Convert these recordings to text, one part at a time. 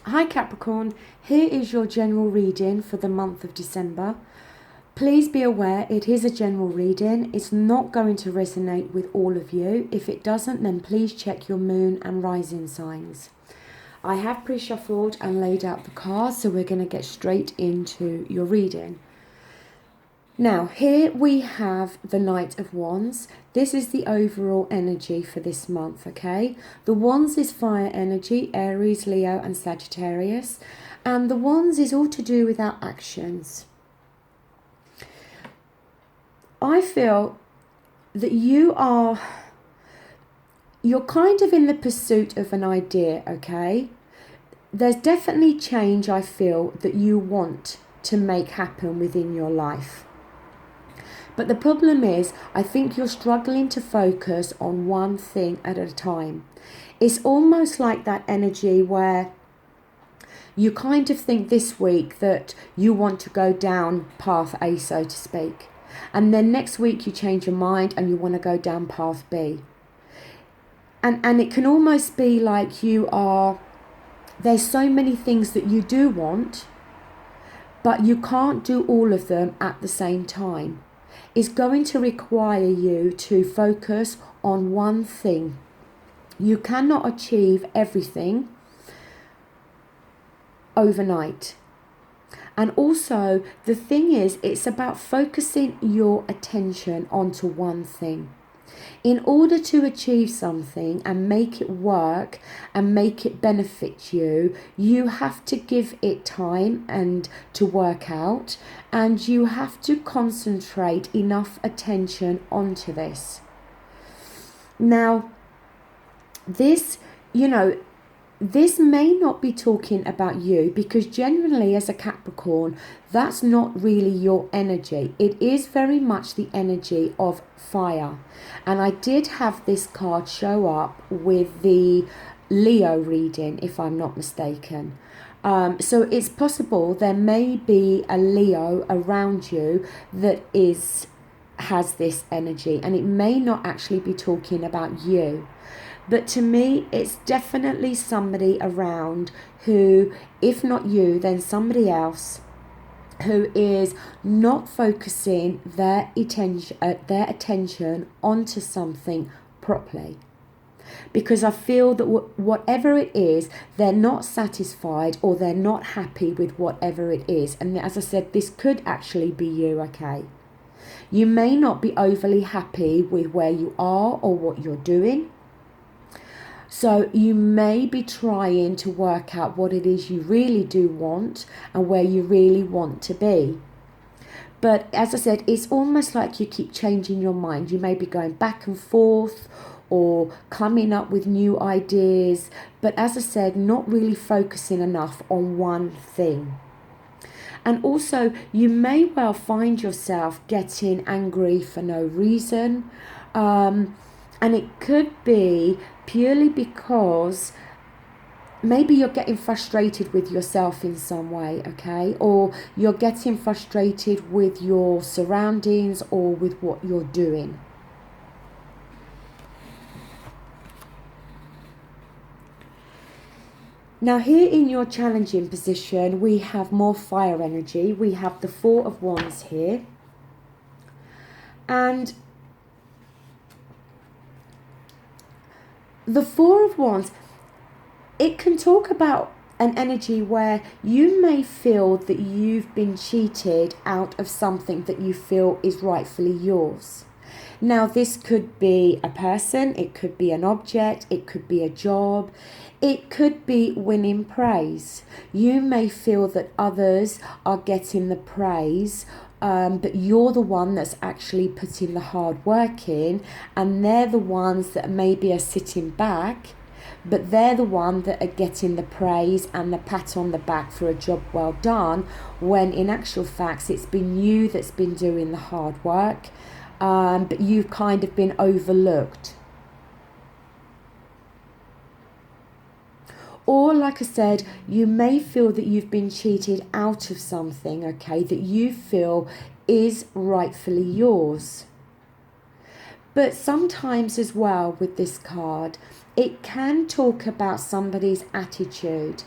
Hi Capricorn, here is your general reading for the month of December. Please be aware it is a general reading. It's not going to resonate with all of you. If it doesn't, then please check your moon and rising signs. I have pre-shuffled and laid out the cards, so we're going to get straight into your reading. Now, here we have the Knight of Wands. This is the overall energy for this month, okay? The Wands is fire energy, Aries, Leo, and Sagittarius. And the Wands is all to do with our actions. I feel that you're kind of in the pursuit of an idea, okay? There's definitely change, I feel, that you want to make happen within your life. But the problem is, I think you're struggling to focus on one thing at a time. It's almost like that energy where you kind of think this week that you want to go down path A, so to speak. And then next week you change your mind and you want to go down path B. And it can almost be like there's so many things that you do want, but you can't do all of them at the same time. Is going to require you to focus on one thing. You cannot achieve everything overnight. And also, the thing is, it's about focusing your attention onto one thing. In order to achieve something and make it work and make it benefit you, you have to give it time and to work out, and you have to concentrate enough attention onto this. Now, this may not be talking about you, because generally as a Capricorn, that's not really your energy. It is very much the energy of fire. And I did have this card show up with the Leo reading, if I'm not mistaken. So it's possible there may be a Leo around you that has this energy, and it may not actually be talking about you. But to me, it's definitely somebody around who, if not you, then somebody else who is not focusing their attention onto something properly. Because I feel that whatever it is, they're not satisfied or they're not happy with whatever it is. And as I said, this could actually be you, okay? You may not be overly happy with where you are or what you're doing. So you may be trying to work out what it is you really do want and where you really want to be. But as I said, it's almost like you keep changing your mind. You may be going back and forth or coming up with new ideas. But as I said, not really focusing enough on one thing. And also, you may well find yourself getting angry for no reason. And it could be purely because maybe you're getting frustrated with yourself in some way, okay? Or you're getting frustrated with your surroundings or with what you're doing. Now here in your challenging position, we have more fire energy. We have the Four of Wands here. And the Four of Wands, it can talk about an energy where you may feel that you've been cheated out of something that you feel is rightfully yours. Now, this could be a person, it could be an object, it could be a job, it could be winning praise. You may feel that others are getting the praise, but you're the one that's actually putting the hard work in, and they're the ones that maybe are sitting back, but they're the one that are getting the praise and the pat on the back for a job well done, when in actual fact it's been you that's been doing the hard work, but you've kind of been overlooked. Or, like I said, you may feel that you've been cheated out of something, okay, that you feel is rightfully yours. But sometimes as well with this card, it can talk about somebody's attitude.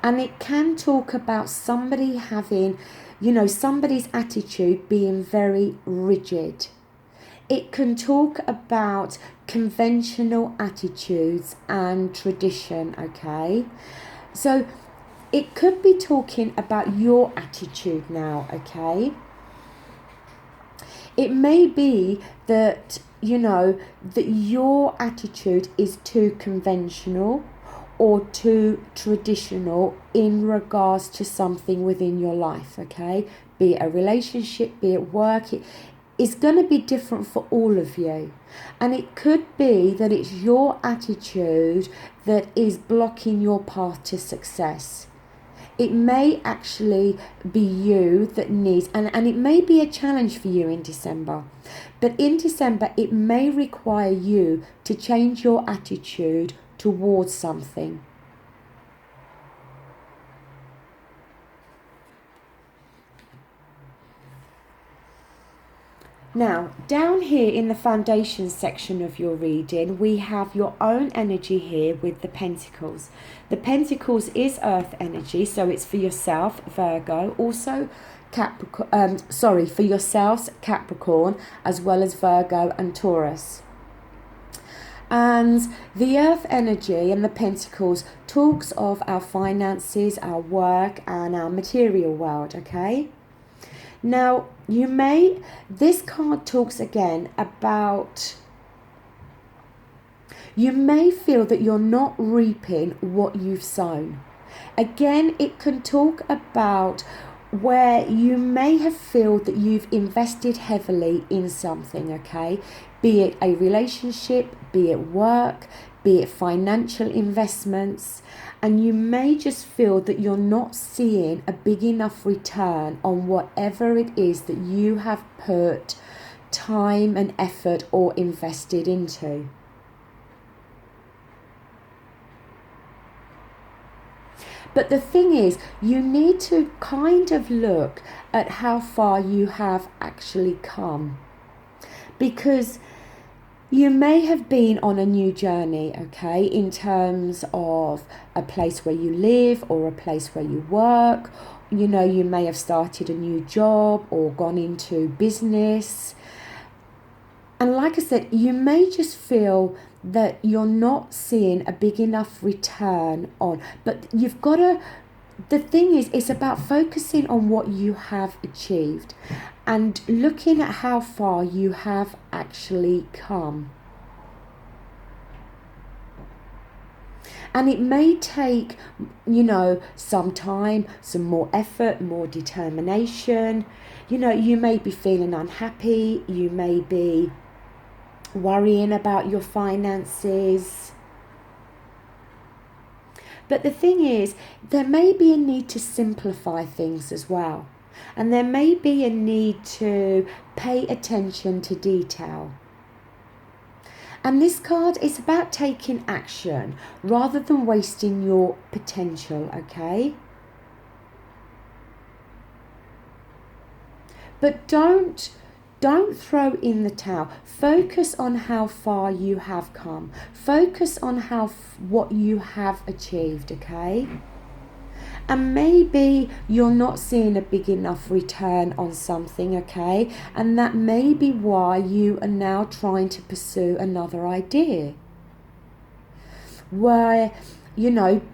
And it can talk about somebody having, somebody's attitude being very rigid. It can talk about conventional attitudes and tradition, okay? So it could be talking about your attitude now, okay? It may be that, that your attitude is too conventional or too traditional in regards to something within your life, okay? Be it a relationship, be it work, it's going to be different for all of you. And it could be that it's your attitude that is blocking your path to success. It may actually be you that needs, and it may be a challenge for you in December. But in December, it may require you to change your attitude towards something. Now, down here in the foundation section of your reading, we have your own energy here with the Pentacles. The Pentacles is Earth energy, so it's for yourself, Virgo, also Capricorn, for yourselves, Capricorn, as well as Virgo and Taurus. And the Earth energy and the Pentacles talks of our finances, our work, and our material world, okay? Now, this card talks again about, you may feel that you're not reaping what you've sown. Again, it can talk about where you may have felt that you've invested heavily in something, okay? Be it a relationship, be it work, be it financial investments, and you may just feel that you're not seeing a big enough return on whatever it is that you have put time and effort or invested into. But the thing is, you need to kind of look at how far you have actually come. Because you may have been on a new journey, okay, in terms of a place where you live or a place where you work. You may have started a new job or gone into business. And like I said, you may just feel that you're not seeing a big enough return on, but you've got to, the thing is, it's about focusing on what you have achieved and looking at how far you have actually come. And it may take, some time, some more effort, more determination. You may be feeling unhappy. You may be worrying about your finances. But the thing is, there may be a need to simplify things as well. And there may be a need to pay attention to detail. And this card is about taking action rather than wasting your potential, okay? But don't throw in the towel. Focus on how far you have come. Focus on what you have achieved, okay? And maybe you're not seeing a big enough return on something, okay? And that may be why you are now trying to pursue another idea. Where,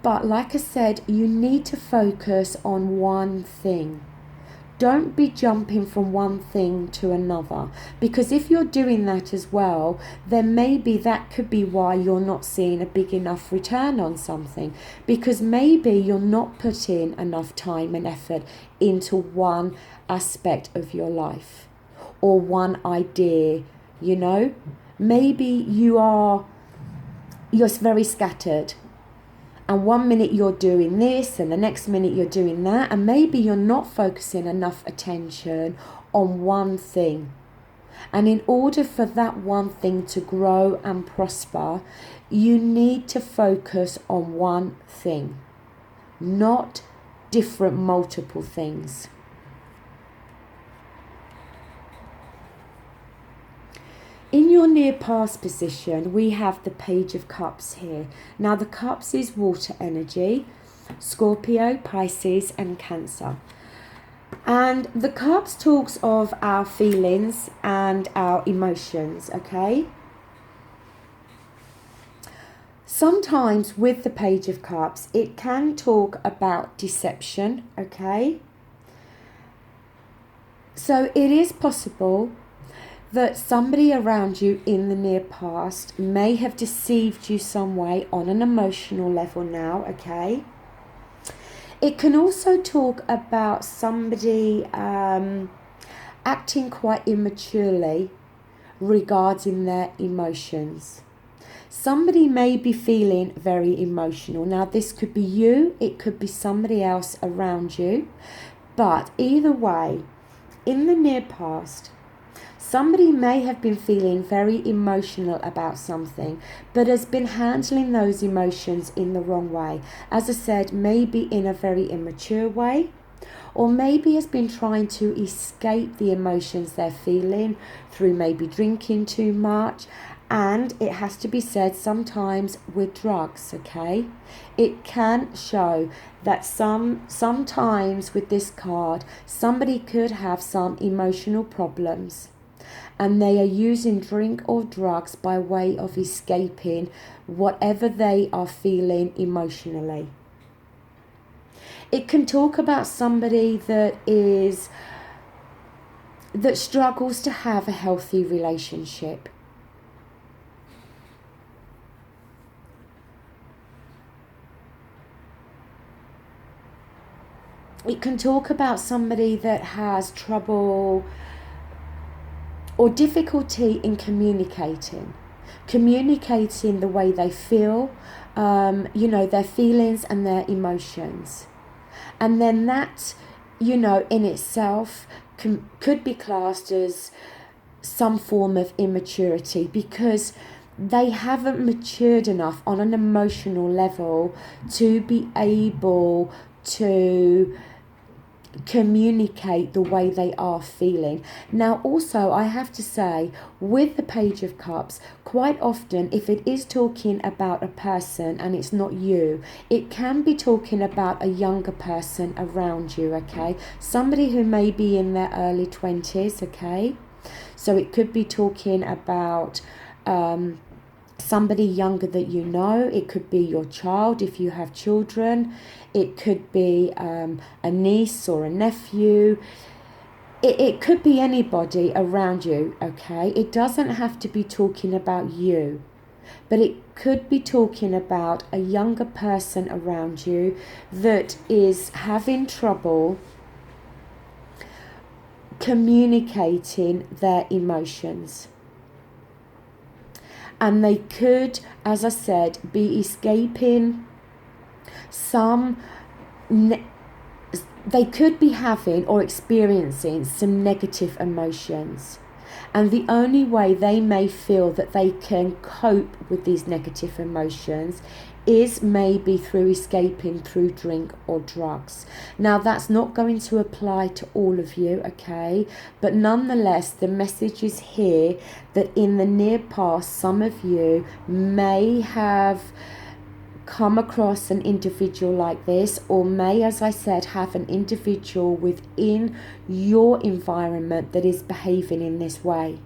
but like I said, you need to focus on one thing. Don't be jumping from one thing to another, because if you're doing that as well, then maybe that could be why you're not seeing a big enough return on something, because maybe you're not putting enough time and effort into one aspect of your life or one idea, Maybe you're very scattered. And one minute you're doing this and the next minute you're doing that. And maybe you're not focusing enough attention on one thing. And in order for that one thing to grow and prosper, you need to focus on one thing, not different multiple things. In your near past position, we have the Page of Cups here. Now the Cups is water energy, Scorpio, Pisces and Cancer. And the Cups talks of our feelings and our emotions, okay? Sometimes with the Page of Cups, it can talk about deception, okay? So it is possible that somebody around you in the near past may have deceived you some way on an emotional level now, okay? It can also talk about somebody acting quite immaturely regarding their emotions. Somebody may be feeling very emotional. Now, this could be you, it could be somebody else around you, but either way, in the near past, somebody may have been feeling very emotional about something, but has been handling those emotions in the wrong way. As I said, maybe in a very immature way, or maybe has been trying to escape the emotions they're feeling through maybe drinking too much. And it has to be said, sometimes with drugs, okay? It can show that sometimes with this card, somebody could have some emotional problems and they are using drink or drugs by way of escaping whatever they are feeling emotionally. It can talk about somebody that struggles to have a healthy relationship. It can talk about somebody that has trouble or difficulty in communicating the way they feel, their feelings and their emotions. And then that, in itself could be classed as some form of immaturity, because they haven't matured enough on an emotional level to be able to communicate the way they are feeling. Now also, I have to say, with the Page of Cups, quite often if it is talking about a person and it's not you, it can be talking about a younger person around you, okay? Somebody who may be in their early 20s, okay? So it could be talking about somebody younger that you know. It could be your child if you have children. It could be a niece or a nephew. It could be anybody around you, okay? It doesn't have to be talking about you, but it could be talking about a younger person around you that is having trouble communicating their emotions. And they could, as I said, be escaping they could be having or experiencing some negative emotions. And the only way they may feel that they can cope with these negative emotions is maybe through escaping through drink or drugs. Now, that's not going to apply to all of you, okay? But nonetheless, the message is here that in the near past, some of you may have come across an individual like this, or may, as I said, have an individual within your environment that is behaving in this way.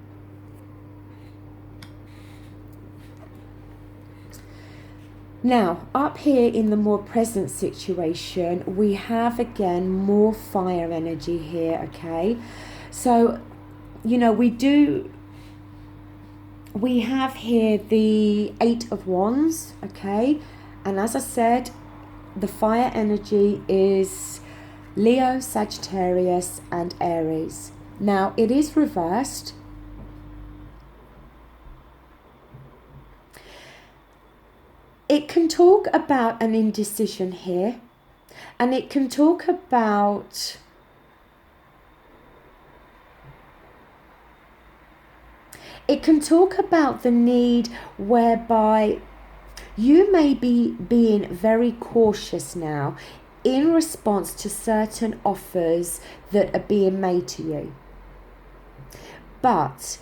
Now, up here in the more present situation, we have again more fire energy here, okay? So, we have here the 8 of Wands, okay? And as I said, the fire energy is Leo, Sagittarius, and Aries. Now, it is reversed. It can talk about an indecision here, and it can talk about the need whereby you may be being very cautious now in response to certain offers that are being made to you. But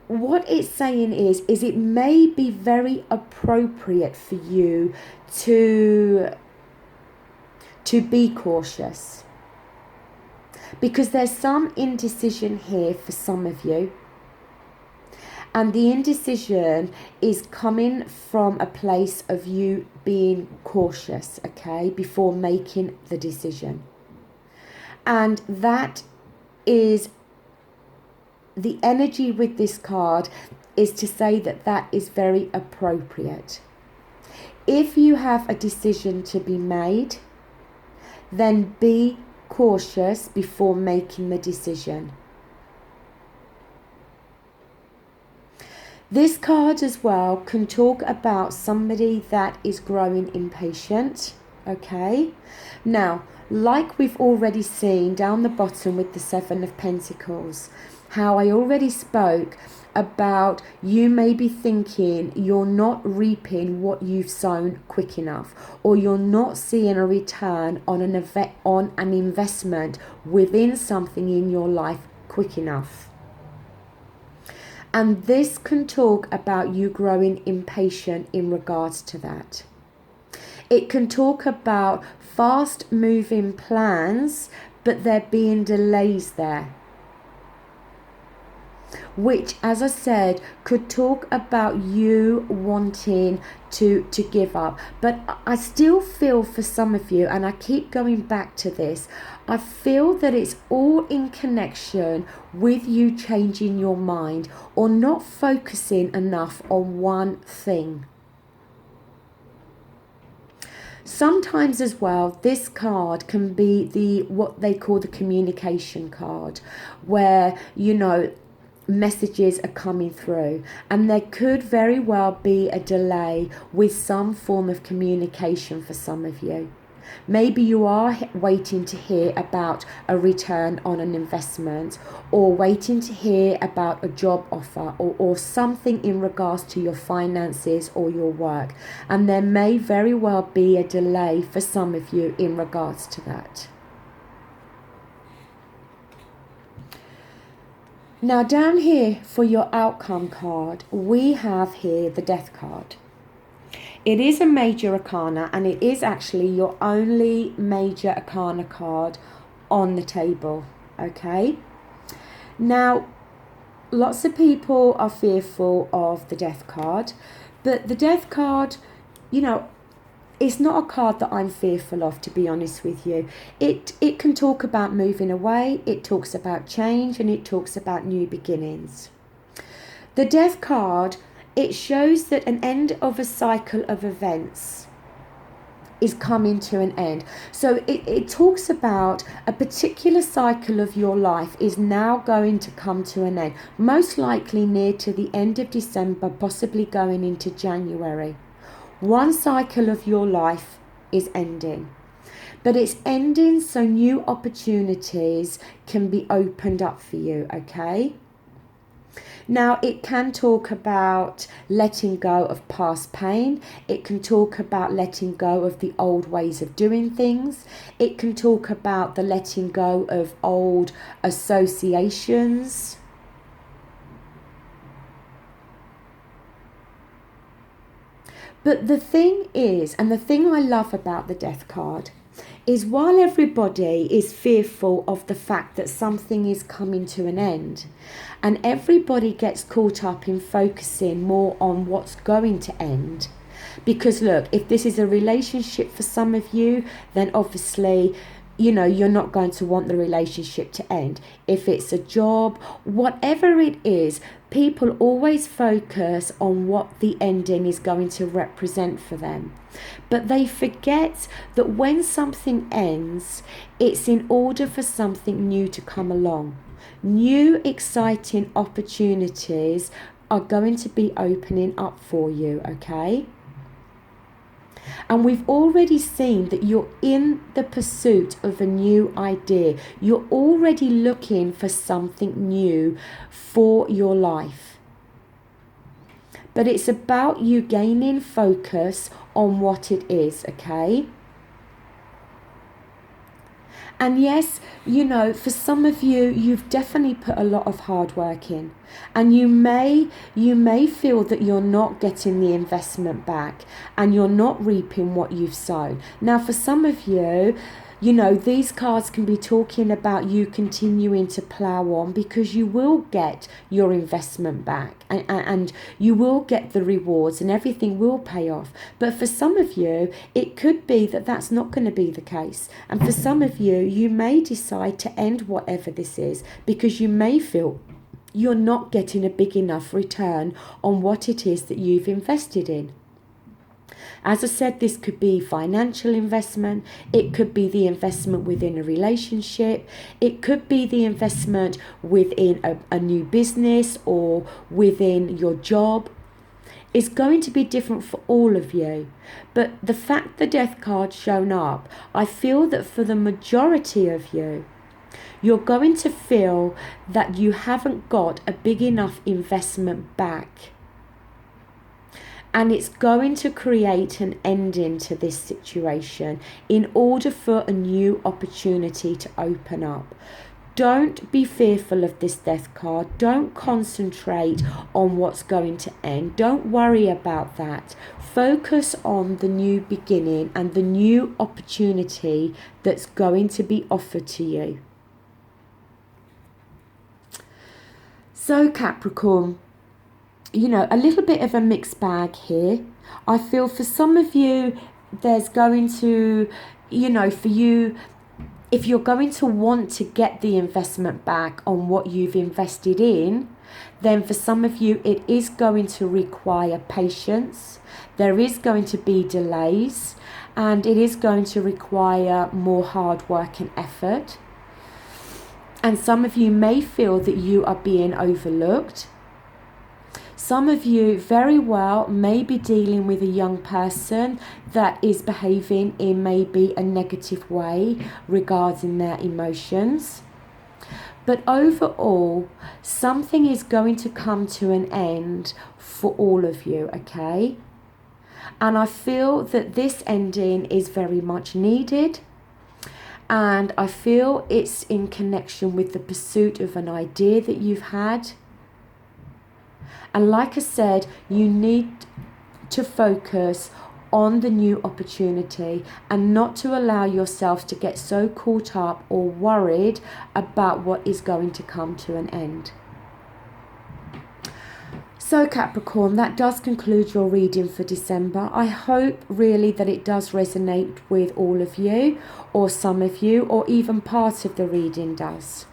what it's saying is it may be very appropriate for you to be cautious, because there's some indecision here for some of you, and the indecision is coming from a place of you being cautious, okay, before making the decision. And that is the energy with this card, is to say that that is very appropriate. If you have a decision to be made, then be cautious before making the decision. This card as well can talk about somebody that is growing impatient, okay? Now, like we've already seen down the bottom with the Seven of Pentacles, how I already spoke about you may be thinking you're not reaping what you've sown quick enough, or you're not seeing a return on an investment within something in your life quick enough. And this can talk about you growing impatient in regards to that. It can talk about fast moving plans, but there being delays there, which, as I said, could talk about you wanting to give up. But I still feel for some of you, and I keep going back to this, I feel that it's all in connection with you changing your mind or not focusing enough on one thing. Sometimes as well, this card can be what they call the communication card, where, messages are coming through, and there could very well be a delay with some form of communication for some of you. Maybe you are waiting to hear about a return on an investment, or waiting to hear about a job offer, or something in regards to your finances or your work, and there may very well be a delay for some of you in regards to that. Now down here for your outcome card, we have here the Death card. It is a major arcana, and it is actually your only major arcana card on the table, okay? Now, lots of people are fearful of the Death card, but the Death card, it's not a card that I'm fearful of, to be honest with you. It can talk about moving away, it talks about change, and it talks about new beginnings. The Death card, it shows that an end of a cycle of events is coming to an end. So it talks about a particular cycle of your life is now going to come to an end, most likely near to the end of December, possibly going into January. One cycle of your life is ending, but it's ending so new opportunities can be opened up for you, okay? Now, it can talk about letting go of past pain. It can talk about letting go of the old ways of doing things. It can talk about the letting go of old associations. But the thing is, and the thing I love about the Death card, is while everybody is fearful of the fact that something is coming to an end, and everybody gets caught up in focusing more on what's going to end, because look, if this is a relationship for some of you, then obviously, you're not going to want the relationship to end. If it's a job, whatever it is, people always focus on what the ending is going to represent for them. But they forget that when something ends, it's in order for something new to come along. New, exciting opportunities are going to be opening up for you, okay? And we've already seen that you're in the pursuit of a new idea. You're already looking for something new for your life. But it's about you gaining focus on what it is, okay? And yes, you know, for some of you, you've definitely put a lot of hard work in, and you may feel that you're not getting the investment back and you're not reaping what you've sown. Now, for some of you, you know, these cards can be talking about you continuing to plow on, because you will get your investment back, and you will get the rewards and everything will pay off. But for some of you, it could be that that's not going to be the case. And for some of you, you may decide to end whatever this is, because you may feel you're not getting a big enough return on what it is that you've invested in. As I said, this could be financial investment, it could be the investment within a relationship, it could be the investment within a new business or within your job. It's going to be different for all of you. But the fact the death card's shown up, I feel that for the majority of you, you're going to feel that you haven't got a big enough investment back. And it's going to create an ending to this situation in order for a new opportunity to open up. Don't be fearful of this death card. Don't concentrate on what's going to end. Don't worry about that. Focus on the new beginning and the new opportunity that's going to be offered to you. So, Capricorn, you know, a little bit of a mixed bag here. I feel for some of you, there's going to, you know, for you, if you're going to want to get the investment back on what you've invested in, then for some of you, it is going to require patience. There is going to be delays, and it is going to require more hard work and effort. And some of you may feel that you are being overlooked. Some of you very well may be dealing with a young person that is behaving in maybe a negative way regarding their emotions. But overall, something is going to come to an end for all of you, okay? And I feel that this ending is very much needed. And I feel it's in connection with the pursuit of an idea that you've had. And like I said, you need to focus on the new opportunity and not to allow yourself to get so caught up or worried about what is going to come to an end. So Capricorn, that does conclude your reading for December. I hope really that it does resonate with all of you, or some of you, or even part of the reading does.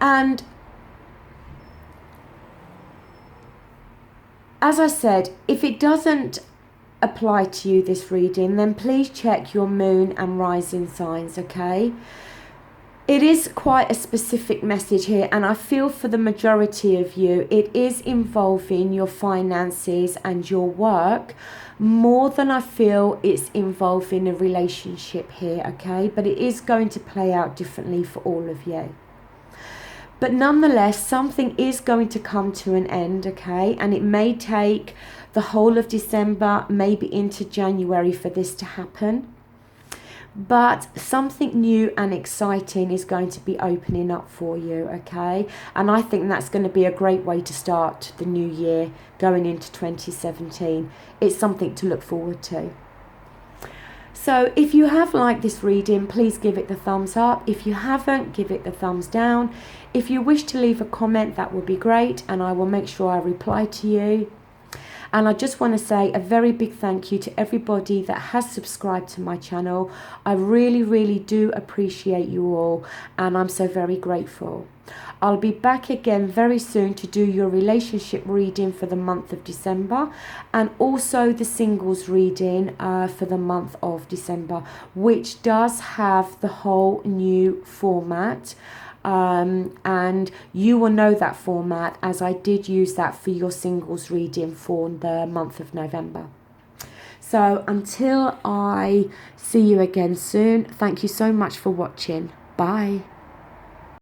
And as I said, if it doesn't apply to you, this reading, then please check your moon and rising signs, okay? It is quite a specific message here, and I feel for the majority of you, it is involving your finances and your work more than I feel it's involving a relationship here, okay? But it is going to play out differently for all of you. But nonetheless, something is going to come to an end, okay? And it may take the whole of December, maybe into January for this to happen. But something new and exciting is going to be opening up for you, okay? And I think that's going to be a great way to start the new year going into 2017. It's something to look forward to. So if you have liked this reading, please give it the thumbs up. If you haven't, give it the thumbs down. If you wish to leave a comment, that would be great, and I will make sure I reply to you. And I just want to say a very big thank you to everybody that has subscribed to my channel. I really, really do appreciate you all, and I'm so very grateful. I'll be back again very soon to do your relationship reading for the month of December, and also the singles reading for the month of December, which does have the whole new format. And you will know that format, as I did use that for your singles reading for the month of November. So until I see you again soon, thank you so much for watching. Bye.